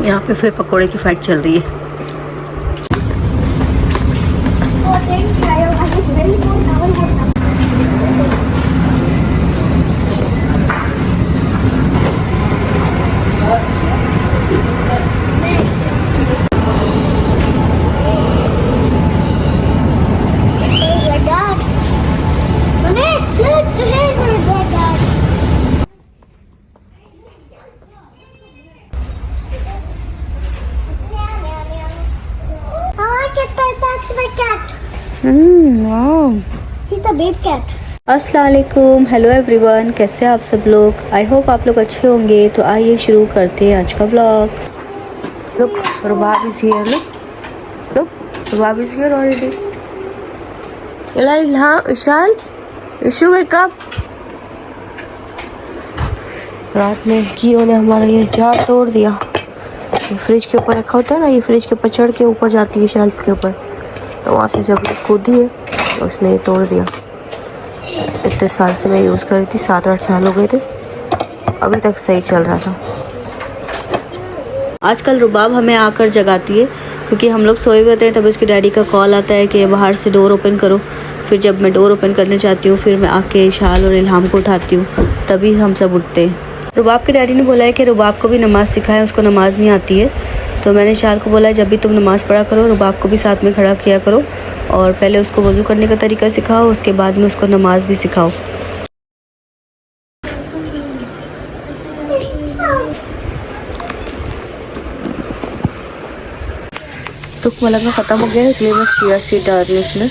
यहाँ पे फिर पकोड़े की फाइट चल रही है। अस्सलाम वालेकुम, हेलो एवरीवन, कैसे हैं आप सब लोग। आई होप आप लोग अच्छे होंगे। तो आइए शुरू करते हैं आज का vlog. Look, Rubab is here. Look, Rubab is here already. हाँ इशाल, इशू वेक अप। रात में कियो ने हमारा ये जार तोड़ दिया। ये फ्रिज के ऊपर रखा होता है ना, ये फ्रिज के ऊपर चढ़ के ऊपर जाती है शेल्फ के ऊपर, तो वहाँ से जब कूदी है तो उसने ये तोड़ दिया। इतने साल से मैं यूज़ कर रही थी, 7-8 साल हो गए थे, अभी तक सही चल रहा था। आजकल रुबाब हमें आकर जगाती है क्योंकि हम लोग सोए हुए होते हैं, तब उसके डैडी का कॉल आता है कि बाहर से डोर ओपन करो। फिर जब मैं डोर ओपन करने जाती हूँ, फिर मैं आके इशाल और इल्हाम को उठाती हूँ, तभी हम सब उठते हैं। रुबाब के डैडी ने बोला है कि रुबाब को भी नमाज़ सिखाएं, उसको नमाज़ नहीं आती है। तो मैंने इशाल को बोला है जब भी तुम नमाज़ पढ़ा करो, रुबाब को भी साथ में खड़ा किया करो और पहले उसको वज़ू करने का तरीका सिखाओ, उसके बाद में उसको नमाज़ भी सिखाओ। तो मलंगा ख़त्म हो गया है, इसलिए मैं चिया सीड डाल रही हूँ उसमें।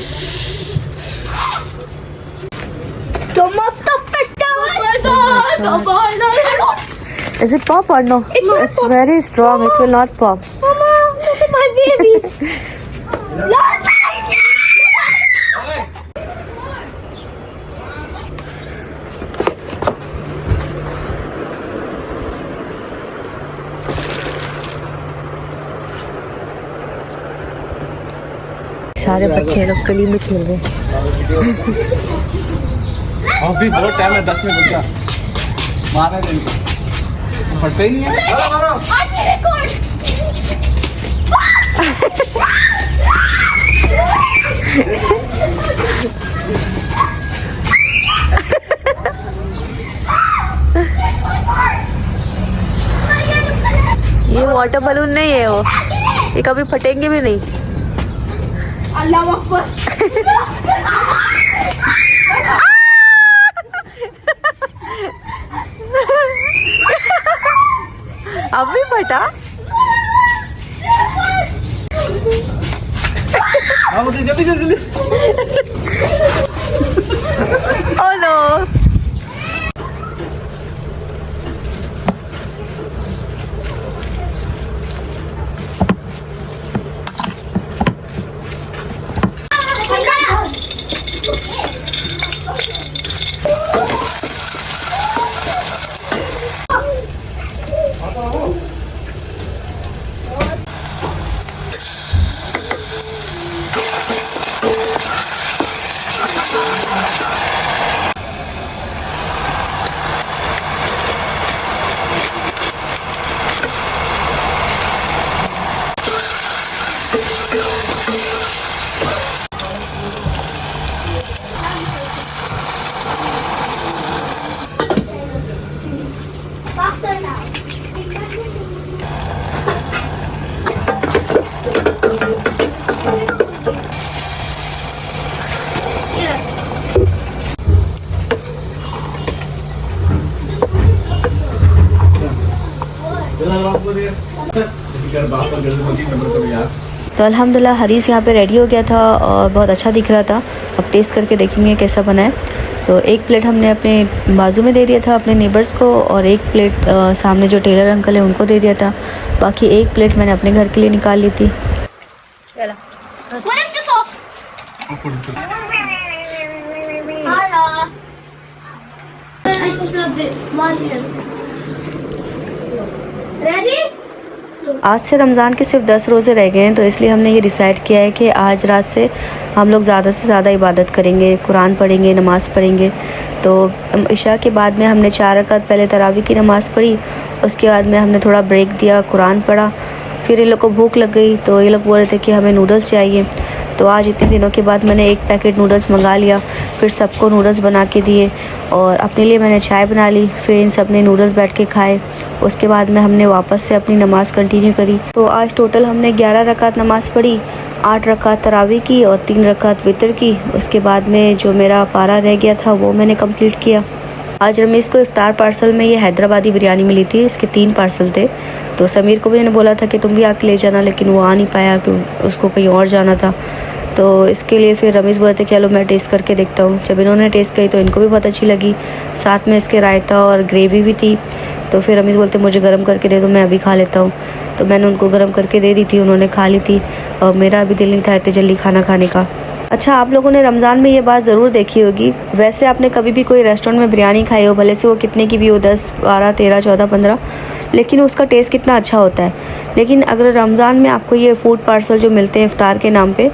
Is it pop or no? It's very strong. It will not pop. Mama, look at my babies. सारे बच्चे लोग गली में खेल रहे हैं। अभी बहुत टाइम है, 10 मिनट रुक जा। मारा नहीं, फटते ही नहीं है। ये वाटर बलून नहीं है, वो ये कभी फटेंगे भी नहीं। अल्लाह अकबर। अब भी फटा। जल्दी जल्दी। Oh no. तो अल्हम्दुलिल्लाह हरीस यहाँ पे रेडी हो गया था और बहुत अच्छा दिख रहा था। अब टेस्ट करके देखेंगे कैसा बना है। तो एक प्लेट हमने अपने बाजू में दे दिया था अपने नेबर्स को, और एक प्लेट सामने जो टेलर अंकल है उनको दे दिया था। बाकी एक प्लेट मैंने अपने घर के लिए निकाल ली थी। Ready? आज से रमज़ान के सिर्फ 10 रोज़े रह गए हैं, तो इसलिए हमने ये डिसाइड किया है कि आज रात से हम लोग ज़्यादा से ज़्यादा इबादत करेंगे, कुरान पढ़ेंगे, नमाज़ पढ़ेंगे। तो इशा के बाद में हमने 4 रकात पहले तरावी की नमाज़ पढ़ी, उसके बाद में हमने थोड़ा ब्रेक दिया, कुरान पढ़ा। फिर इन लोग को भूख लग गई तो ये लोग बोल रहे थे कि हमें नूडल्स चाहिए। तो आज इतने दिनों के बाद मैंने 1 पैकेट नूडल्स मंगा लिया, फिर सबको नूडल्स बना के दिए और अपने लिए मैंने चाय बना ली। फिर इन सब ने नूडल्स बैठ के खाए। उसके बाद में हमने वापस से अपनी नमाज़ कंटिन्यू करी। तो आज टोटल हमने 11 रकात नमाज़ पढ़ी, 8 रकात तरावी की और 3 रकात वितर की। उसके बाद में जो मेरा पारा रह गया था वो मैंने कंप्लीट किया। आज रमीज़ को इफ़्तार पार्सल में ये हैदराबादी बिरयानी मिली थी, इसके 3 पार्सल थे। तो समीर को भी मैंने बोला था कि तुम भी आके ले जाना, लेकिन वो आ नहीं पाया क्योंकि उसको कहीं और जाना था। तो इसके लिए फिर रमीज़ बोलते कि चलो मैं टेस्ट करके देखता हूँ। जब इन्होंने टेस्ट करी तो इनको भी बहुत अच्छी लगी, साथ में इसके रायता और ग्रेवी भी थी। तो फिर रमीज़ बोलते मुझे गर्म करके दे दो, मैं अभी खा लेता हूँ। तो मैंने उनको गर्म करके दे दी थी, उन्होंने खा ली थी और मेरा अभी दिल नहीं था इतनी जल्दी खाना खाने का। अच्छा, आप लोगों ने रमज़ान में ये बात ज़रूर देखी होगी, वैसे आपने कभी भी कोई रेस्टोरेंट में बिरयानी खाई हो, भले से वो कितने की भी हो, 10, 12, 13, 14, 15, लेकिन उसका टेस्ट कितना अच्छा होता है। लेकिन अगर रमज़ान में आपको ये फूड पार्सल जो मिलते हैं इफ़्तार के नाम पे,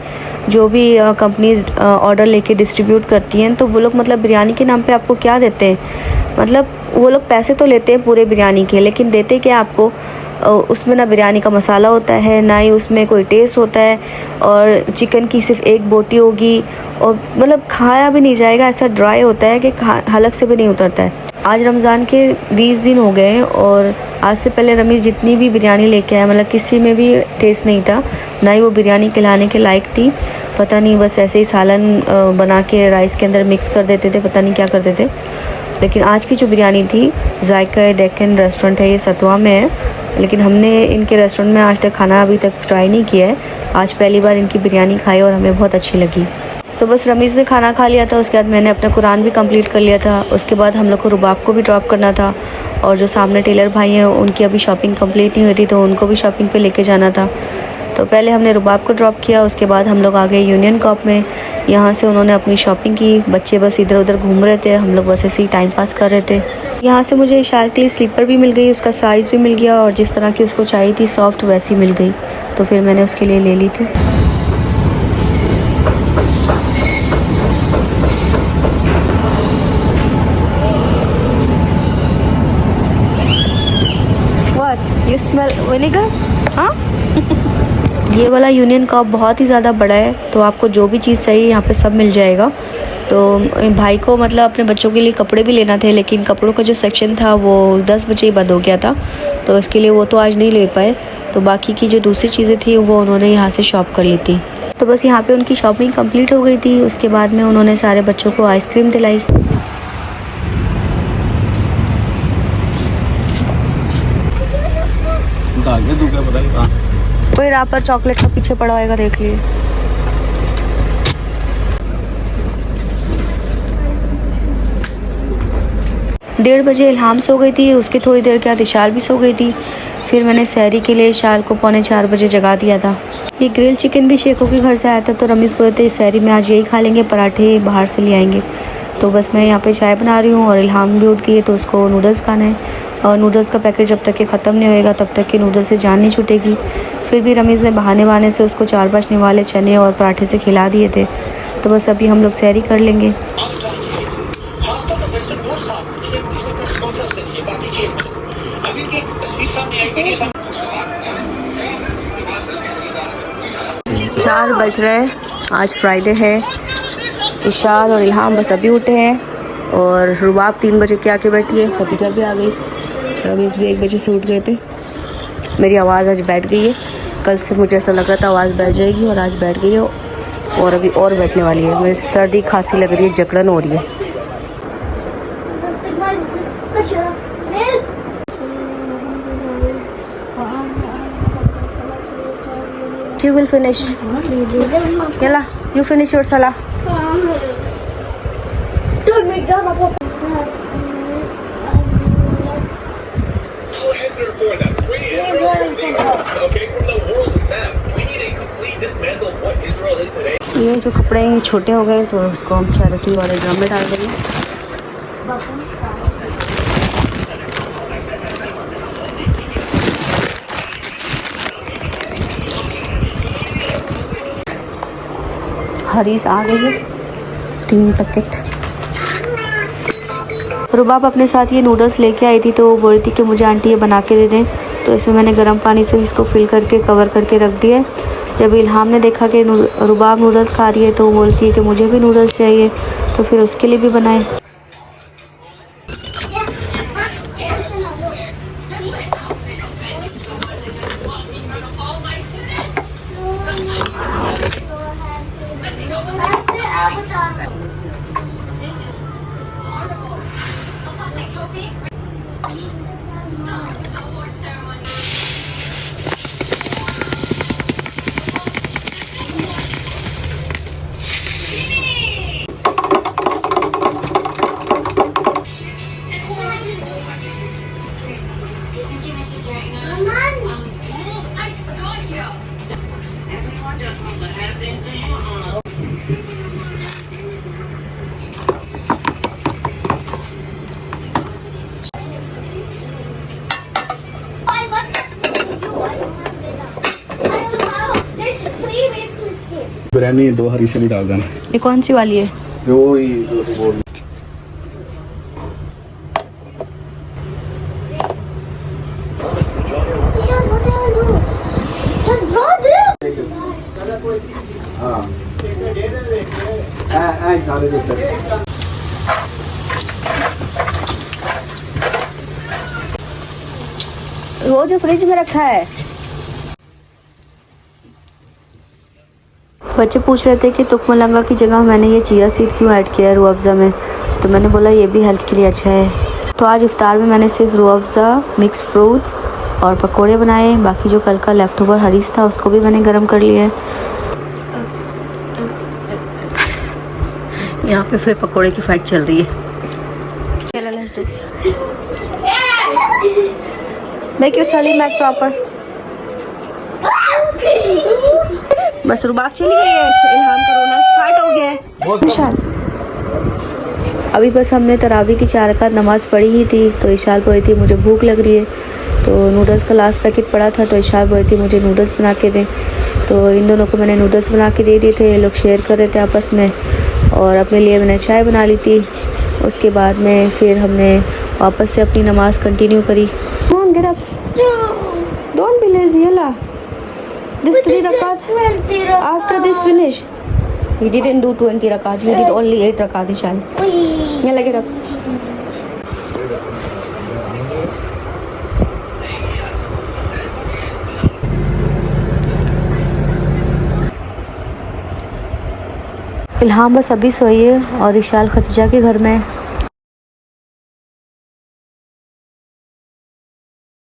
जो भी कंपनीज ऑर्डर लेके डिस्ट्रीब्यूट करती हैं, तो वो लोग मतलब बिरयानी के नाम पे आपको क्या देते हैं, मतलब वो लोग पैसे तो लेते हैं पूरे बिरयानी के, लेकिन देते क्या आपको, उसमें ना बिरयानी का मसाला होता है, ना ही उसमें कोई टेस्ट होता है, और चिकन की सिर्फ एक बोटी होगी और मतलब खाया भी नहीं जाएगा, ऐसा ड्राई होता है कि हलक से भी नहीं उतरता है। आज रमज़ान के 20 दिन हो गए और आज से पहले रमीज़ जितनी भी बिरयानी लेके आया, मतलब किसी में भी टेस्ट नहीं था, ना ही वो बिरयानी खिलाने के लायक थी। पता नहीं, बस ऐसे ही सालन बना के राइस के अंदर मिक्स कर देते थे, पता नहीं क्या करते थे। लेकिन आज की जो बिरयानी थी, जायका डेक्कन रेस्टोरेंट है, ये सतवा में है, लेकिन हमने इनके रेस्टोरेंट में आज तक खाना अभी तक ट्राई नहीं किया है। आज पहली बार इनकी बिरयानी खाई और हमें बहुत अच्छी लगी। तो बस रमीज़ ने खाना खा लिया था, उसके बाद मैंने अपना कुरान भी कंप्लीट कर लिया था। उसके बाद हम लोग को रुबाब को भी ड्रॉप करना था और जो सामने टेलर भाई हैं उनकी अभी शॉपिंग कंप्लीट नहीं हुई थी, तो उनको भी शॉपिंग पे लेके जाना था। तो पहले हमने रुबाब को ड्रॉप किया, उसके बाद हम लोग आ गए यूनियन कॉप में। यहाँ से उन्होंने अपनी शॉपिंग की, बच्चे बस इधर उधर घूम रहे थे, हम लोग बस ऐसे ही टाइम पास कर रहे थे। यहाँ से मुझे इशार के लिए स्लीपर भी मिल गई, उसका साइज़ भी मिल गया और जिस तरह की उसको चाहिए थी सॉफ्ट वैसी मिल गई, तो फिर मैंने उसके लिए ले ली थी। You smell vinegar? हाँ ये वाला यूनियन कॉप बहुत ही ज़्यादा बड़ा है, तो आपको जो भी चीज़ चाहिए यहाँ पे सब मिल जाएगा। तो भाई को मतलब अपने बच्चों के लिए कपड़े भी लेना थे, लेकिन कपड़ों का जो सेक्शन था वो 10 बजे ही बंद हो गया था, तो इसके लिए वो तो आज नहीं ले पाए। तो बाकी की जो दूसरी चीज़ें थी वो उन्होंने यहाँ से शॉप कर ली थी। तो बस यहाँ पे उनकी शॉपिंग कंप्लीट हो गई थी। उसके बाद में उन्होंने सारे बच्चों को आइसक्रीम दिलाई। कोई रैपर चॉकलेट का पीछे पड़ा होएगा, देख लिए। डेढ़ बजे इल्हाम सो गई थी, उसकी थोड़ी देर के बाद इशाल भी सो गई थी। फिर मैंने सहरी के लिए इशाल को 3:45 बजे जगा दिया था। ये ग्रिल चिकन भी शेखों के घर से आया था, तो रमीज़ बोलते सहरी में आज यही खा लेंगे, पराठे बाहर से ले आएंगे। तो बस मैं यहाँ पे चाय बना रही हूँ और इल्हाम भी उठ गई है, तो उसको नूडल्स खाना है और नूडल्स का पैकेट जब तक कि ख़त्म नहीं होएगा तब तक कि नूडल्स से जान नहीं छूटेगी। फिर भी रमीज़ ने बहाने से उसको 4-5 निवाले चने और पराठे से खिला दिए थे। तो बस अभी हम लोग सहरी कर लेंगे। चार बज रहे हैं, आज फ्राइडे है। इशाल और इल्हाम बस अभी उठे हैं और रुबाब 3 बजे के आके बैठी है, खतीजा भी आ गई, रमीज़ भी 1 बजे से उठ गए थे। मेरी आवाज़ आज बैठ गई है, कल से मुझे ऐसा लग रहा था आवाज़ बैठ जाएगी और आज बैठ गई है और अभी और बैठने वाली है। मुझे सर्दी खांसी लग रही है, जकड़न हो रही है। You will finish. Yalla, you finish your salah. Answer for the free Israel from the okay from the world map. We need a complete dismantle of what Israel is today. ये जो कपड़े हैं छोटे हो गए, तो उसको हम चैरिटी वाले ड्रम में डाल देंगे। हरीस आ गई है 3 पैकेट। रुबाब अपने साथ ये नूडल्स लेके आई थी तो वो बोल रही थी कि मुझे आंटी ये बना के दे दें, तो इसमें मैंने गर्म पानी से इसको फिल करके कवर करके रख दिया है। जब इल्हाम ने देखा कि रुबाब नूडल्स खा रही है तो वो बोलती है कि मुझे भी नूडल्स चाहिए, तो फिर उसके लिए भी बनाए। There's 3 ways to escape. Biryani 2 हरी से भी डाल देना। ये कौन सी वाली है? जो तू बोल Ishan, what do I do? Just draw this. हाँ डाले देते। वो जो फ्रिज में रखा है। बच्चे पूछ रहे थे कि तुकमलंगा की जगह मैंने ये चिया सीड क्यों ऐड किया है रूह अफ़ज़ा में, तो मैंने बोला ये भी हेल्थ के लिए अच्छा है। तो आज इफ्तार में मैंने सिर्फ रूह अफ़ज़ा, मिक्स फ्रूट्स और पकोड़े बनाए। बाकी जो कल का लेफ़्ट ओवर हरीस था उसको भी मैंने गर्म कर लिया है। यहाँ पे फिर पकोड़े की फाइट चल रही है। Make your Salim back proper. बस रुबाब चली गई है, इल्हाम का रोना स्टार्ट हो गया है। इशाल अभी बस हमने तरावी की 4 रकात नमाज़ पढ़ी ही थी, तो इशाल बोल रही थी मुझे भूख लग रही है, तो नूडल्स का लास्ट पैकेट पड़ा था, तो इशाल बोल रही थी मुझे नूडल्स बना के दें। तो इन दोनों को मैंने नूडल्स बना के दे दिए थे। ये लोग शेयर कर रहे थे आपस में, और अपने लिए मैंने चाय बना ली थी। उसके बाद में फिर हमने वापस से अपनी नमाज़ कंटिन्यू करी। Don't be lazy, Yalla this 3 rakat 20 rakat. after this finish. We didn't do 20 rakat, we did only 8 rakat Ishan. यहाँ लगे रख। इल्हाम बस अभी सोई है और इशाल खदीजा के घर में है।